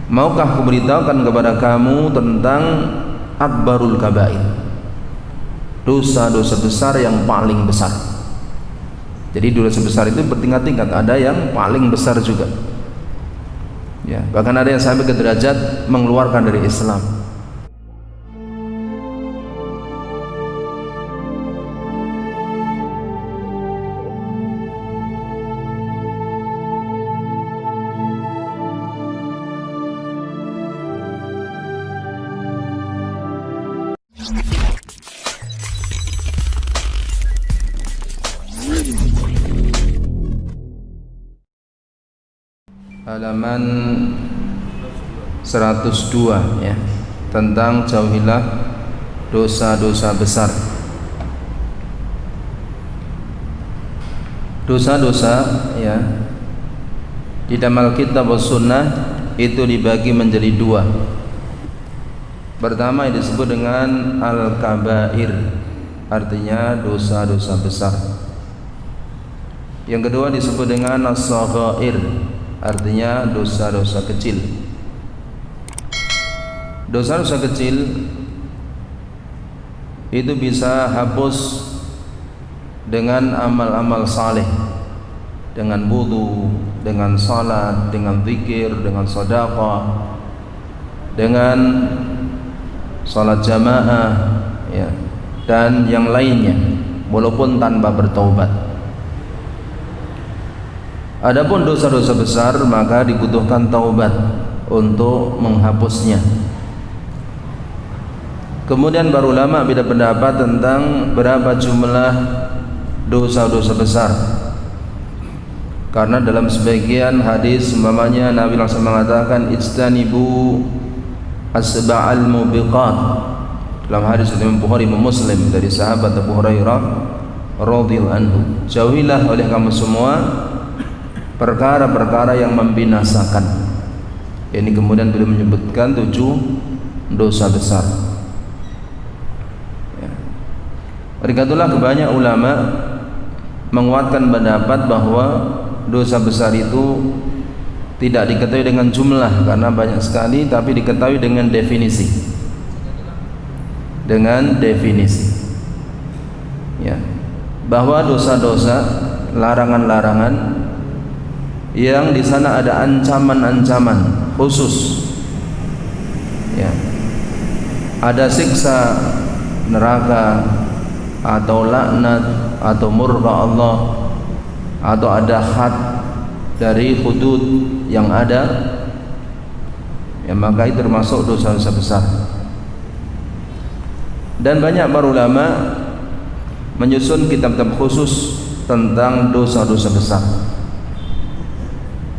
Maukah aku beritahukan kepada kamu tentang akbarul kabair, dosa-dosa besar yang paling besar. Jadi dosa besar itu bertingkat-tingkat, ada yang paling besar juga ya, bahkan ada yang sampai ke derajat mengeluarkan dari Islam. Halaman 102 ya, tentang jauhilah dosa-dosa besar. Dosa-dosa ya di dalam Alkitab was Sunnah itu dibagi menjadi dua. Pertama yang disebut dengan al-kabair, artinya dosa-dosa besar. Yang kedua disebut dengan as-saghair, artinya dosa-dosa kecil. Dosa-dosa kecil itu bisa hapus dengan amal-amal saleh, dengan wudu, dengan salat, dengan zikir, dengan sedekah, dengan salat jamaah ya, dan yang lainnya, walaupun tanpa bertaubat. Adapun dosa-dosa besar maka dibutuhkan taubat untuk menghapusnya. Kemudian para ulama beda pendapat tentang berapa jumlah dosa-dosa besar. Karena dalam sebagian hadis umpamanya Nabi SAW mengatakan ijtanibu asba'al mubiqat. Dalam hadis Imam Bukhari dan Muslim dari sahabat Abu Hurairah radhiyallahu anhu, jauhilah oleh kamu semua perkara-perkara yang membinasakan. Ini kemudian beliau menyebutkan 7 dosa besar. Berikatulah kebanyakan ulama menguatkan pendapat bahwa dosa besar itu tidak diketahui dengan jumlah karena banyak sekali, tapi diketahui dengan definisi. Dengan definisi. Ya. Bahwa dosa-dosa, larangan-larangan yang di sana ada ancaman-ancaman khusus. Ya. Ada siksa neraka atau laknat atau murka Allah, atau ada had dari hudud yang ada ya, maka itu termasuk dosa-dosa besar. Dan banyak para ulama menyusun kitab-kitab khusus tentang dosa-dosa besar.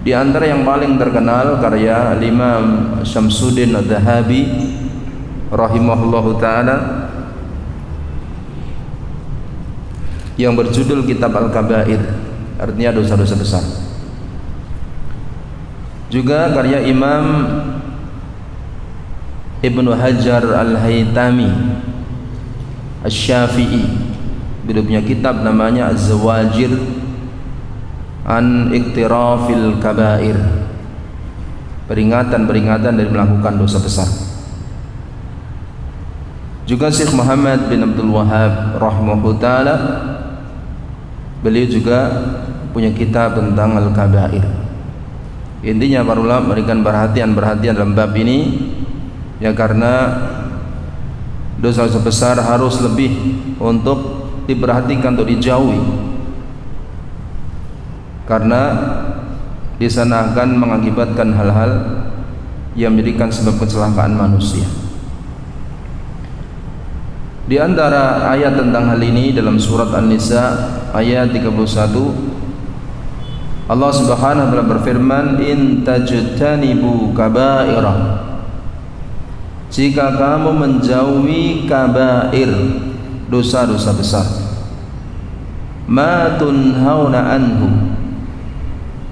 Di antara yang paling terkenal karya Imam Syamsuddin Adz-Dzahabi rahimahullahu taala yang berjudul Kitab Al-Kabair, artinya dosa-dosa besar. Juga karya Imam Ibnu Hajar Al-Haytami Asy-Syafi'i, beliau punya kitab namanya Az-Zawajir an Iktirafil Kabair, peringatan-peringatan dari melakukan dosa besar. Juga Syekh Muhammad bin Abdul Wahhab rahimahullah taala, beliau juga punya kitab tentang Al-Kabair. Intinya para ulama memberikan perhatian dalam bab ini ya, karena dosa-dosa besar harus lebih untuk diperhatikan, untuk dijauhi, karena di sana akan mengakibatkan hal-hal yang menjadikan sebab kecelakaan manusia. Di antara ayat tentang hal ini dalam surat An-Nisa ayat 31, Allah Subhanahu wa taala berfirman, in tajtanibu kabaira, jika kamu menjauhi kabair, dosa-dosa besar, ma tunhauna anhu,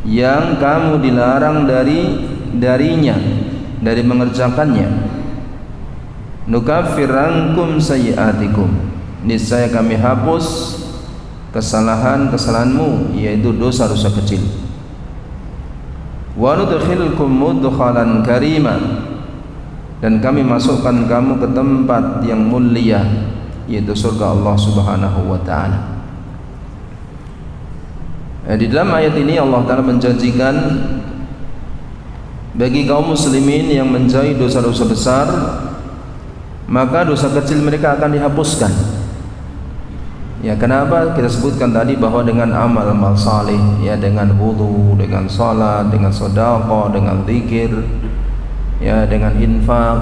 yang kamu dilarang darinya, dari mengerjakannya, nukaffir ankum sayyi'atikum, niscaya kami hapus kesalahan-kesalahanmu, yaitu dosa-dosa kecil. wa nudkhilkum mudkhalan karima, dan kami masukkan kamu ke tempat yang mulia, yaitu surga Allah Subhanahu wa taala. Di dalam ayat ini Allah Ta'ala menjanjikan bagi kaum muslimin yang menjauhi dosa-dosa besar, maka dosa kecil mereka akan dihapuskan. Ya, kenapa kita sebutkan tadi bahwa dengan amal-amal saleh, ya, dengan wudu, dengan salat, dengan sedekah, dengan zikir, ya, dengan infak,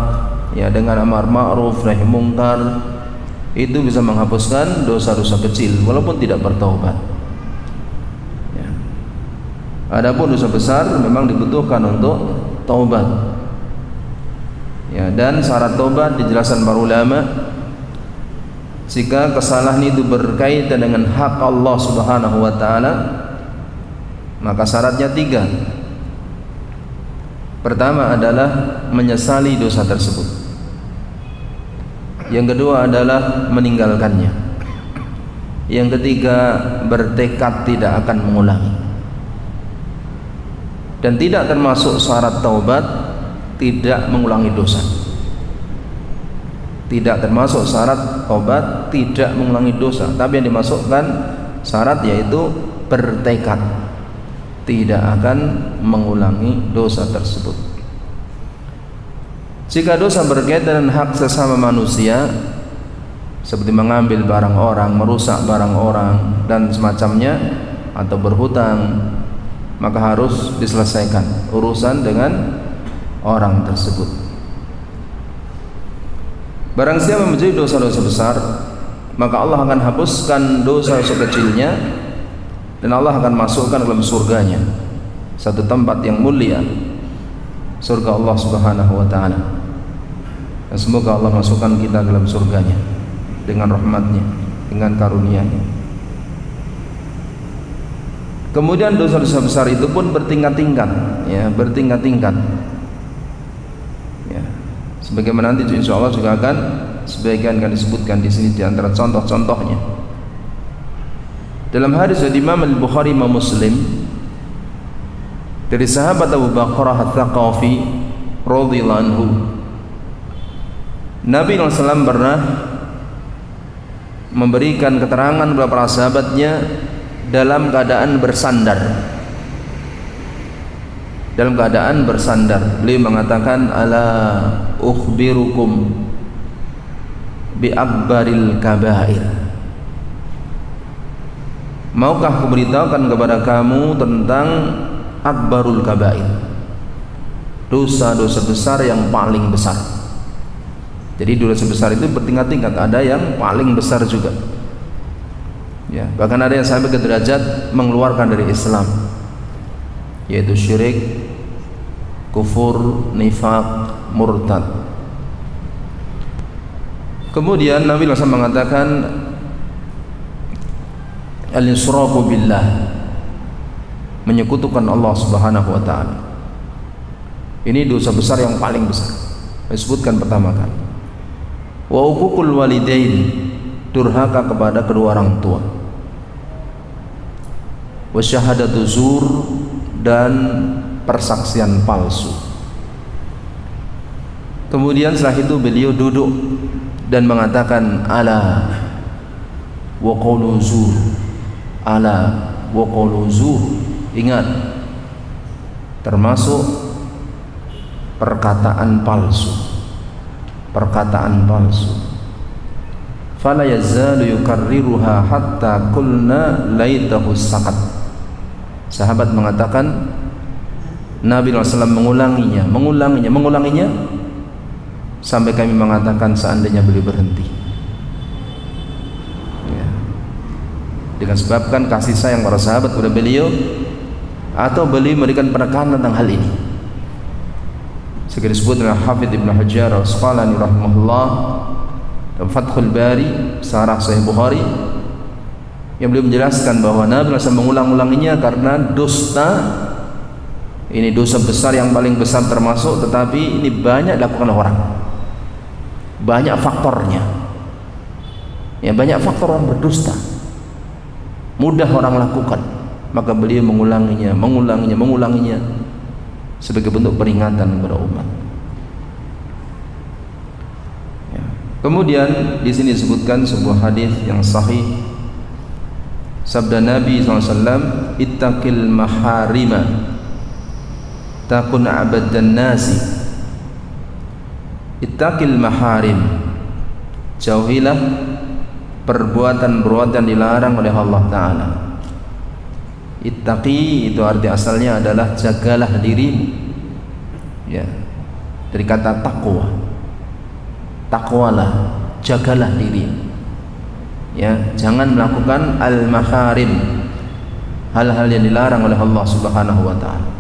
ya, dengan amar ma'ruf nahi mungkar, itu bisa menghapuskan dosa-dosa kecil walaupun tidak bertaubat. Ya. Adapun dosa besar memang dibutuhkan untuk taubat. Ya, dan syarat taubat dijelaskan para ulama, jika kesalahan itu berkaitan dengan hak Allah Subhanahu wa taala, maka syaratnya 3. Pertama adalah menyesali dosa tersebut. Yang kedua adalah meninggalkannya. Yang ketiga, bertekad tidak akan mengulangi. Dan tidak termasuk syarat taubat tidak mengulangi dosa. Tidak termasuk syarat taubat tidak mengulangi dosa, tapi yang dimasukkan syarat yaitu bertekad tidak akan mengulangi dosa tersebut. Jika dosa berkaitan dengan hak sesama manusia, seperti mengambil barang orang, merusak barang orang dan semacamnya, atau berhutang, maka harus diselesaikan urusan dengan orang tersebut. Barang siapa menjadi dosa-dosa besar, maka Allah akan hapuskan dosa-dosa kecilnya, dan Allah akan masukkan dalam surganya, satu tempat yang mulia, surga Allah Subhanahu wa taala. Dan semoga Allah masukkan kita dalam surganya dengan rahmatnya, dengan karunia-Nya. Kemudian dosa-dosa besar itu pun bertingkat-tingkat, ya, bertingkat-tingkat. Ya. Sebagaimana nanti insyaallah juga akan sebagian akan disebutkan di sini di antara contoh-contohnya. Dalam hadis dari Imam Al-Bukhari dan Muslim dari sahabat Abu Bakrah Ats-Tsaqafi radhiyallahu anhu, Nabi SAW pernah memberikan keterangan kepada para sahabatnya dalam keadaan bersandar. Dalam keadaan bersandar, beliau mengatakan, ala ukhbirukum bi akbaril kabair. Maukah aku beritahukan kepada kamu tentang akbarul kabair, dosa-dosa besar yang paling besar. Jadi dosa besar itu bertingkat-tingkat, ada yang paling besar juga. Ya, bahkan ada yang sampai ke derajat mengeluarkan dari Islam, yaitu syirik, kufur, nifaq, murtad. Kemudian Nabi SAW mengatakan al-israfu billah, menyekutukan Allah Subhanahu wa taala. Ini dosa besar yang paling besar, disebutkan pertama kali. Wa uququl walidain, durhaka kepada kedua orang tua. Wa syahadatu zur, dan persaksian palsu. Kemudian setelah itu beliau duduk dan mengatakan ala wa qawlu zur, ala wa qawlu zur. Ingat, termasuk perkataan palsu. Perkataan palsu. Fala yazalu yukarriruha hatta qulna laitahu sakat. Sahabat mengatakan Nabi SAW mengulanginya sampai kami mengatakan seandainya beliau berhenti. Ya. Dengan sebabkan kasih sayang para sahabat kepada beliau, atau beliau memberikan penekanan tentang hal ini. Seperti disebut oleh Hafidz Ibnu Hajar Al-Asqalani rahimahullah dalam Fathul Bari Syarah Sahih Bukhari, yang beliau menjelaskan bahwa Nabi SAW mengulang-ulanginya karena dusta ini dosa besar yang paling besar termasuk, tetapi ini banyak dilakukan oleh orang, banyak faktornya, ya, banyak faktor orang berdusta, mudah orang lakukan, maka beliau mengulanginya sebagai bentuk peringatan kepada umat. Ya. Kemudian di sini disebutkan sebuah hadis yang sahih, sabda Nabi SAW, ittaqil maharima takun abaddan nasi. Ittaqil maharim, jauhilah perbuatan-perbuatan dilarang oleh Allah Ta'ala. Ittaqi itu arti asalnya adalah jagalah dirimu, ya, dari kata taqwa. Taqwalah, jagalah dirimu, ya, jangan melakukan al-maharim, hal-hal yang dilarang oleh Allah Subhanahu wa Ta'ala.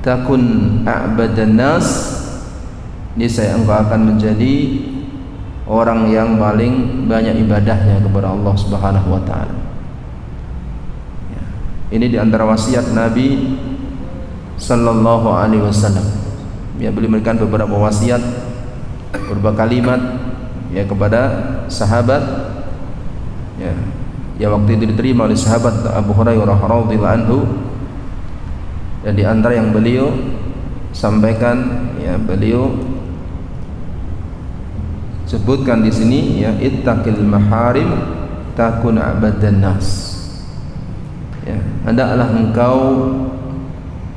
Takun a'badan nas, niscaya engkau akan menjadi orang yang paling banyak ibadahnya kepada Allah Subhanahu wa Ta'ala. Ya. Ini diantara wasiat Nabi Sallallahu Alaihi Wasallam. Ya, beliau memberikan beberapa wasiat, beberapa kalimat, ya, kepada sahabat, ya, yang waktu itu diterima oleh sahabat Abu Hurairah radhiyallahu anhu. Dan di antara yang beliau sampaikan, ya, beliau sebutkan di sini, ya, ittaqil maharim takun abadan nas. Ya, hendaklah engkau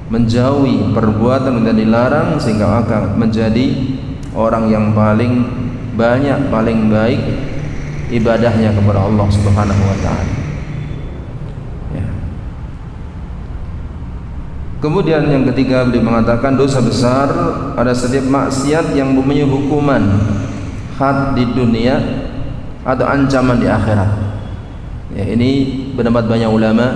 menjauhi perbuatan yang dilarang sehingga akan menjadi orang yang paling banyak, paling baik ibadahnya kepada Allah Subhanahu wa Ta'ala. Ya. Kemudian yang ketiga, beliau mengatakan dosa besar ada setiap maksiat yang mempunyai hukuman had di dunia atau ancaman di akhirat. Ya, ini pendapat banyak ulama.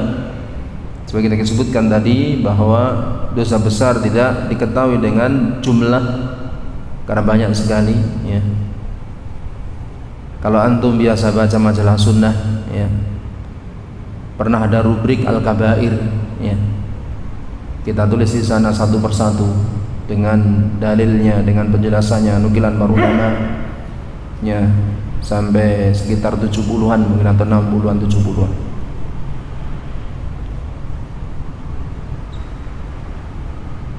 Seperti kita sebutkan tadi bahwa dosa besar tidak diketahui dengan jumlah karena banyak sekali, ya. Kalau antum biasa baca majalah sunnah, ya, pernah ada rubrik al-kabair, ya. Kita tulis di sana satu persatu dengan dalilnya, dengan penjelasannya, nukilan para ulama, ya, sampai sekitar 70-an mungkin, atau 60-an, 70-an.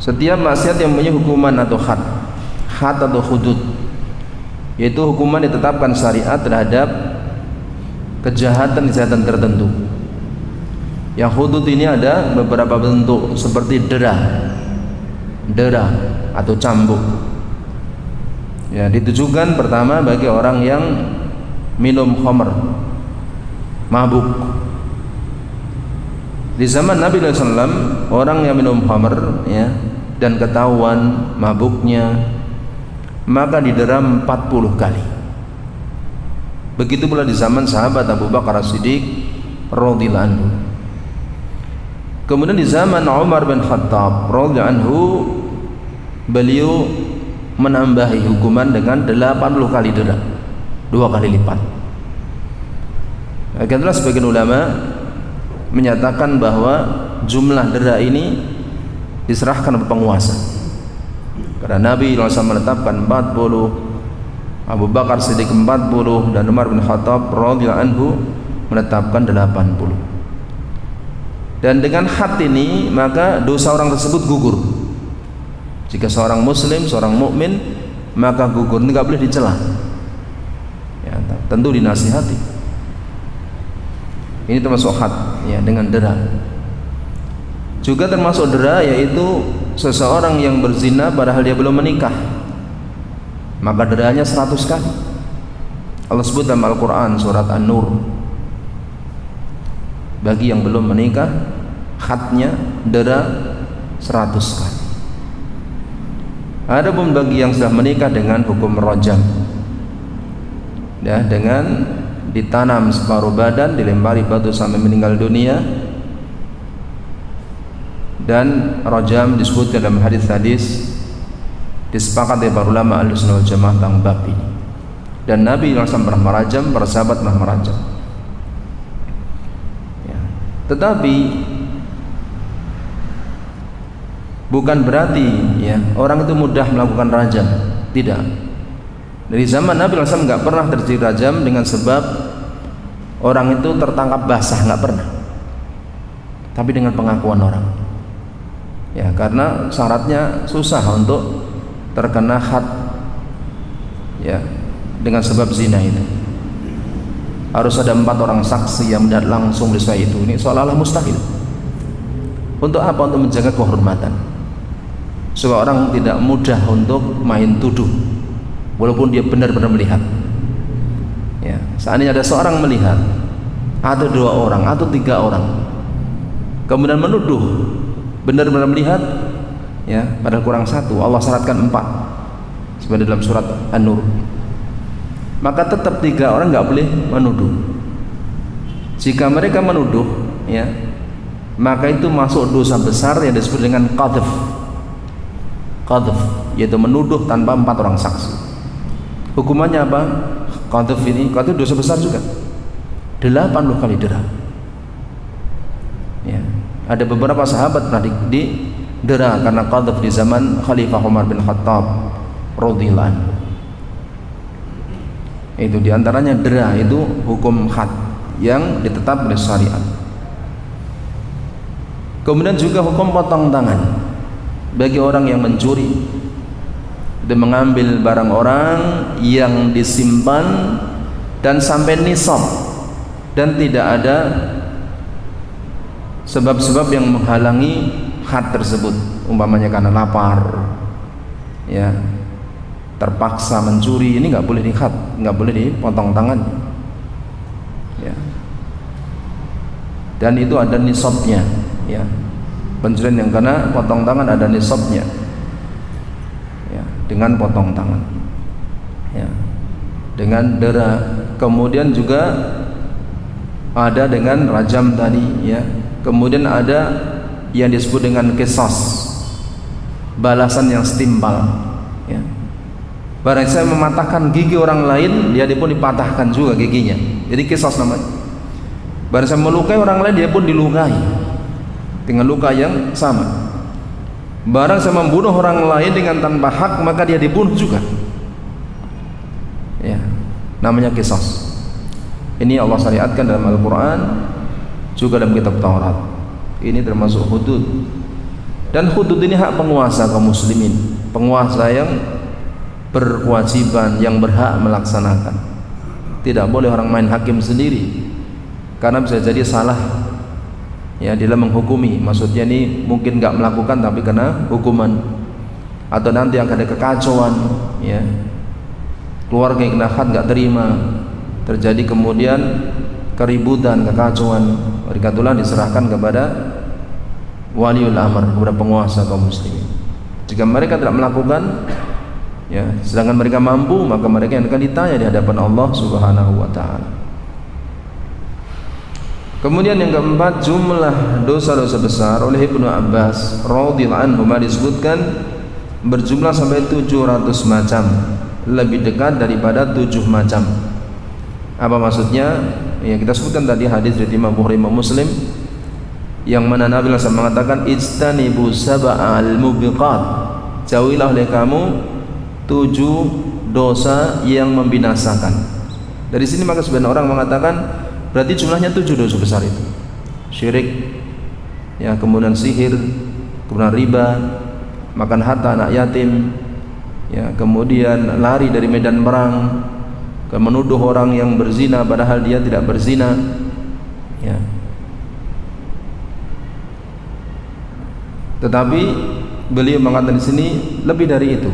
Setiap maksiat yang mempunyai hukuman atau had atau hudud, yaitu hukuman ditetapkan syariat terhadap kejahatan tertentu. Yang hudud ini ada beberapa bentuk, seperti dera atau cambuk. Ya, ditujukan pertama bagi orang yang minum khamr, mabuk. Di zaman Nabi SAW, orang yang minum khamr, ya, dan ketahuan mabuknya, maka didera 40 kali. Begitu pula di zaman sahabat Abu Bakar As-Siddiq radhiyallahu anhu. Kemudian di zaman Umar bin Khattab radhiyallahu anhu, beliau menambahi hukuman dengan 80 kali dera, 2 kali lipat. Akhirnya sebagian ulama menyatakan bahwa jumlah dera ini diserahkan kepada penguasa, karena Nabi SAW menetapkan 40, Abu Bakar Siddiq 40, dan Umar bin Khattab radhiyallahu anhu menetapkan 80. Dan dengan had ini maka dosa orang tersebut gugur. Jika seorang muslim, seorang mukmin, maka gugur, tidak boleh dicela, ya, tentu dinasihati. Ini termasuk had, ya, dengan dera. Juga termasuk dera, yaitu seseorang yang berzina padahal dia belum menikah, maka deranya 100 kali. Allah sebut dalam Al-Quran surat An-Nur, bagi yang belum menikah hadnya dera 100 kali. Adapun bagi yang sudah menikah dengan hukum rajam, ya, dengan ditanam separuh badan, dilempari batu sampai meninggal dunia, dan rajam disebutkan dalam hadis-hadis disepakati para ulama Ahlussunnah wal Jamaah tentang bab ini. Dan Nabi langsung pernah merajam, para sahabat pernah merajam. Ya. Tetapi bukan berarti, ya, orang itu mudah melakukan rajam, tidak. Dari zaman Nabi SAW nggak pernah terjadi rajam dengan sebab orang itu tertangkap basah, nggak pernah. Tapi dengan pengakuan orang. Ya, karena syaratnya susah untuk terkena had, ya, dengan sebab zina itu. Harus ada 4 orang saksi yang melihat langsung peristiwa itu. Ini seolah-olah mustahil. Untuk apa? Untuk menjaga kehormatan, supaya orang tidak mudah untuk main tuduh, walaupun dia benar-benar melihat. Ya, seandainya ada seorang melihat, atau 2 orang, atau 3 orang, kemudian menuduh benar-benar melihat, ya, padahal kurang 1, Allah syaratkan 4, seperti dalam surat An-Nur. Maka tetap 3 orang nggak boleh menuduh. Jika mereka menuduh, ya, maka itu masuk dosa besar yang disebut dengan qadhf. Qadhf yaitu menuduh tanpa 4 orang saksi. Hukumannya apa? Qadhf ini, qadhf dosa besar juga, 80 kali dirham. Ya, ada beberapa sahabat pernah didera karena qadhf di zaman Khalifah Umar bin Khattab radhiyallahu anhu. Itu diantaranya dera, itu hukum had yang ditetapkan oleh syariat. Kemudian juga hukum potong tangan bagi orang yang mencuri dan mengambil barang orang yang disimpan dan sampai nisab dan tidak ada sebab-sebab yang menghalangi had tersebut, umpamanya karena lapar, ya, terpaksa mencuri, ini nggak boleh di-had, nggak boleh dipotong tangan, ya. Dan itu ada nisabnya, ya. Pencurian yang kena potong tangan ada nisabnya, ya, dengan potong tangan, ya, dengan dera. Kemudian juga ada dengan rajam tadi, ya. Kemudian ada yang disebut dengan qisas, balasan yang setimpal, ya. Barang saya mematahkan gigi orang lain, dia pun dipatahkan juga giginya. Jadi qisas namanya. Barang saya melukai orang lain, dia pun dilukai dengan luka yang sama. Barang saya membunuh orang lain dengan tanpa hak, maka dia dibunuh juga. Ya, namanya qisas. Ini Allah syariatkan dalam Al-Quran, juga dalam kitab Taurat. Ini termasuk hudud. Dan hudud ini hak penguasa kaum muslimin, penguasa yang berkewajiban, yang berhak melaksanakan. Tidak boleh orang main hakim sendiri, karena bisa jadi salah, ya, dalam menghukumi. Maksudnya ini mungkin nggak melakukan tapi kena hukuman, atau nanti akan ada kekacauan, ya, keluarga yang kena had nggak terima, terjadi kemudian keributan, kekacauan. Oleh karena diserahkan kepada waliul amr, kepada penguasa kaum muslimin. Jika mereka tidak melakukan, ya, sedangkan mereka mampu, maka mereka yang akan ditanya di hadapan Allah Subhanahu wa taala. Kemudian yang keempat, jumlah dosa-dosa besar oleh Ibnu Abbas radhiyallahu anhu disebutkan berjumlah sampai 700 macam, lebih dekat daripada 7 macam. Apa maksudnya? Ya, kita sebutkan tadi hadis dari Imam Bukhari, Imam Muslim, yang mana Nabi SAW mengatakan ijtanibu sab'al mubiqat, jauhilah oleh kamu 7 dosa yang membinasakan. Dari sini maka sebagian orang mengatakan berarti jumlahnya 7 dosa besar itu. Syirik, ya, kemudian sihir, kemudian riba, makan harta anak yatim, ya, kemudian lari dari medan perang, menuduh orang yang berzina padahal dia tidak berzina, ya. Tetapi beliau mengatakan di sini lebih dari itu.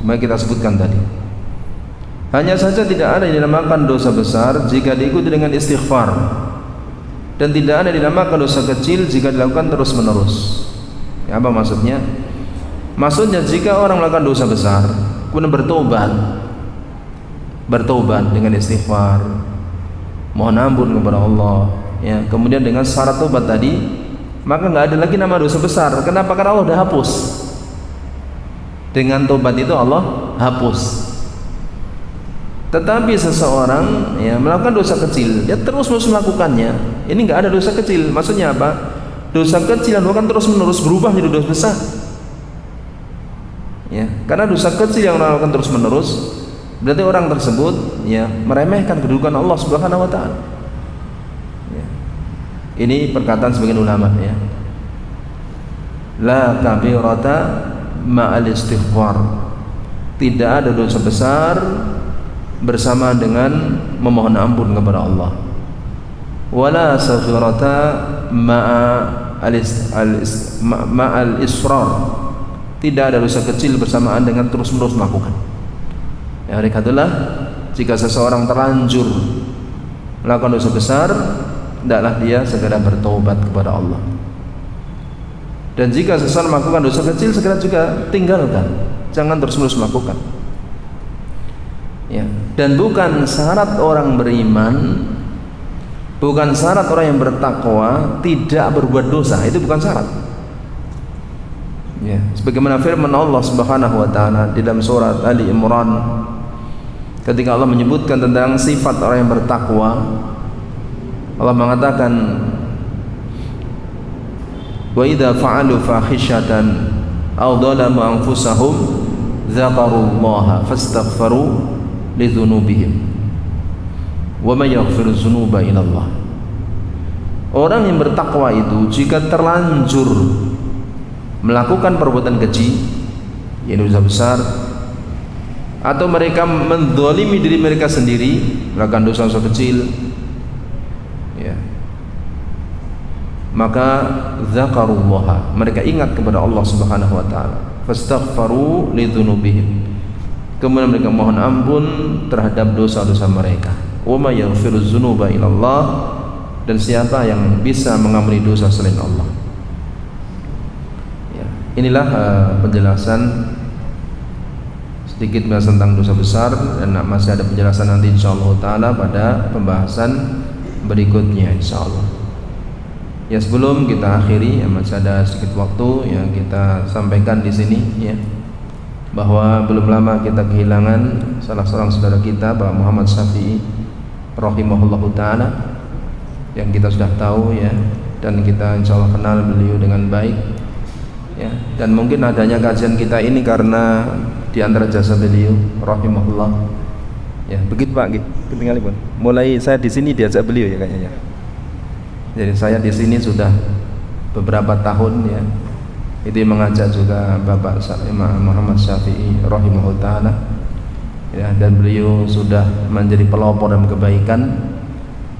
Mari kita sebutkan tadi. Hanya saja tidak ada yang dinamakan dosa besar jika diikuti dengan istighfar, dan tidak ada yang dinamakan dosa kecil jika dilakukan terus menerus. Ya, apa maksudnya? Maksudnya jika orang melakukan dosa besar kemudian bertobat dengan istighfar, mohon ampun kepada Allah, ya, kemudian dengan syarat tobat tadi, maka nggak ada lagi nama dosa besar. Kenapa? Karena Allah sudah hapus. Dengan tobat itu Allah hapus. Tetapi seseorang, ya, melakukan dosa kecil, dia terus-menerus melakukannya, ini nggak ada dosa kecil. Maksudnya apa? Dosa kecil yang dilakukan terus-menerus berubah menjadi dosa besar, ya, karena dosa kecil yang dilakukan terus-menerus berarti orang tersebut, ya, meremehkan kedudukan Allah Subhanahu wa taala. Ya. Ini perkataan sebagian ulama, ya. La kabirata ma'al istighfar. Tidak ada dosa besar bersama dengan memohon ampun kepada Allah. Wala saghirata ma'al israr. Tidak ada dosa kecil bersamaan dengan terus-menerus melakukan. Ya, oleh karenanya jika seseorang terlanjur melakukan dosa besar, hendaklah dia segera bertobat kepada Allah. Dan jika seseorang melakukan dosa kecil, segera juga tinggalkan, jangan terus-menerus melakukan. Ya. Dan bukan syarat orang beriman, bukan syarat orang yang bertakwa tidak berbuat dosa, itu bukan syarat. Ya. Sebagaimana firman Allah Subhanahu wa taala di dalam surat Ali Imran, ketika Allah menyebutkan tentang sifat orang yang bertakwa, Allah mengatakan, wa idza fa'alu fahishatan aw dhalamu anfusahum dzakarullaha fastaghfaru lidzunubihim wa may yaghfiru dzunuba illallah. Orang yang bertakwa itu jika terlanjur melakukan perbuatan keji, yaitu dosa besar, atau mereka menzalimi diri mereka sendiri, melakukan dosa-dosa kecil, ya, maka dzakarullaha, mereka ingat kepada Allah Subhanahu wa taala, fastaghfaru lidzunubihim, kemudian mereka mohon ampun terhadap dosa-dosa mereka. Wa may yaghfiru dzunuba illallah, dan siapa yang bisa mengampuni dosa selain Allah. Ya, inilah penjelasan sedikit tentang dosa besar, dan masih ada penjelasan nanti insyaallah taala pada pembahasan berikutnya insyaallah. Ya, sebelum kita akhiri, ya, masih ada sedikit waktu yang kita sampaikan di sini, ya, bahwa belum lama kita kehilangan salah seorang saudara kita, Pak Muhammad Syafi'i rahimahullahu taala, yang kita sudah tahu, ya, dan kita insyaallah kenal beliau dengan baik, ya, dan mungkin adanya kajian kita ini karena di antara jasa beliau rahimahullah, ya, begitu Pak, ketinggalan pun. Mulai saya di sini diajak beliau, ya, kayaknya. Jadi saya di sini sudah beberapa tahun, ya, itu yang mengajak juga Bapak Imam Muhammad Syafi'i rahimahullah taala, ya, dan beliau sudah menjadi pelopor dalam kebaikan.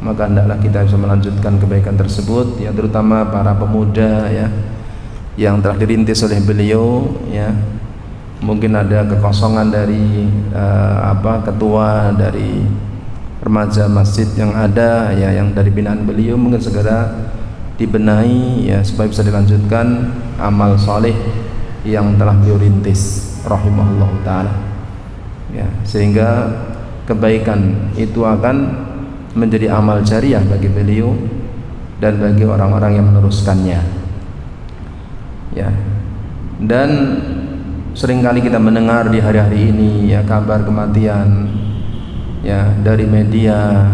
Maka hendaklah kita bisa melanjutkan kebaikan tersebut, ya, terutama para pemuda, ya, yang telah dirintis oleh beliau, ya. Mungkin ada kekosongan dari ketua dari remaja masjid yang ada, ya, yang dari binaan beliau, mungkin segera dibenahi, ya, supaya bisa dilanjutkan amal soleh yang telah beliau rintis rahimahullah taala, ya, sehingga kebaikan itu akan menjadi amal jariah bagi beliau dan bagi orang-orang yang meneruskannya, ya. Dan seringkali kita mendengar di hari-hari ini, ya, kabar kematian, ya, dari media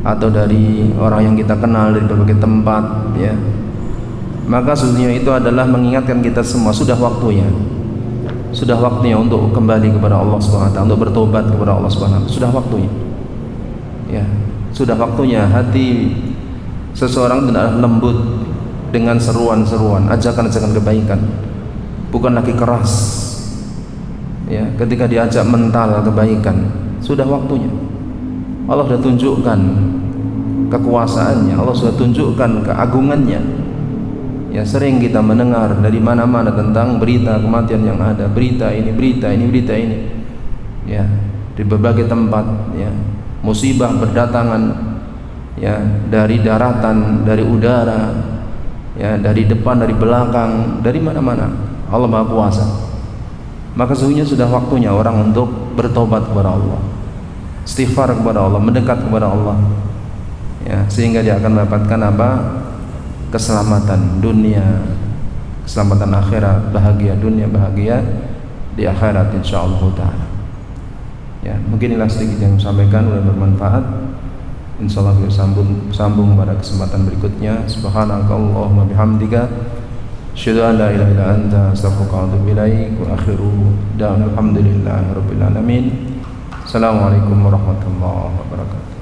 atau dari orang yang kita kenal dari berbagai tempat, ya. Maka sesungguhnya itu adalah mengingatkan kita semua, sudah waktunya untuk kembali kepada Allah Subhanahu wa taala, untuk bertobat kepada Allah Subhanahu wa taala. Sudah waktunya, ya, sudah waktunya hati seseorang adalah lembut dengan seruan-seruan, ajakan-ajakan kebaikan, bukan lagi keras, ya, ketika diajak mental kebaikan. Sudah waktunya. Allah sudah tunjukkan kekuasaannya, Allah sudah tunjukkan keagungannya, ya. Sering kita mendengar dari mana-mana tentang berita kematian yang ada, berita ini, ya, di berbagai tempat, ya. Musibah berdatangan, ya, dari daratan, dari udara, ya, dari depan, dari belakang, dari mana-mana. Allah Maha Kuasa. Maka sesungguhnya sudah waktunya orang untuk bertobat kepada Allah, istighfar kepada Allah, mendekat kepada Allah, ya, sehingga dia akan mendapatkan apa? Keselamatan dunia, keselamatan akhirat, bahagia dunia, bahagia di akhirat insyaallah taala. Ya, mungkin inilah sedikit yang saya sampaikan, mudah bermanfaat. Insyaallah kita sambung pada kesempatan berikutnya. Subhanakallahumma bihamdika asyhadu an la ilaha illa anta astaghfiruka wa atubu ilaik. Wa akhiru da'wana alhamdulillahi rabbil alamin. Assalamualaikum warahmatullahi wabarakatuh.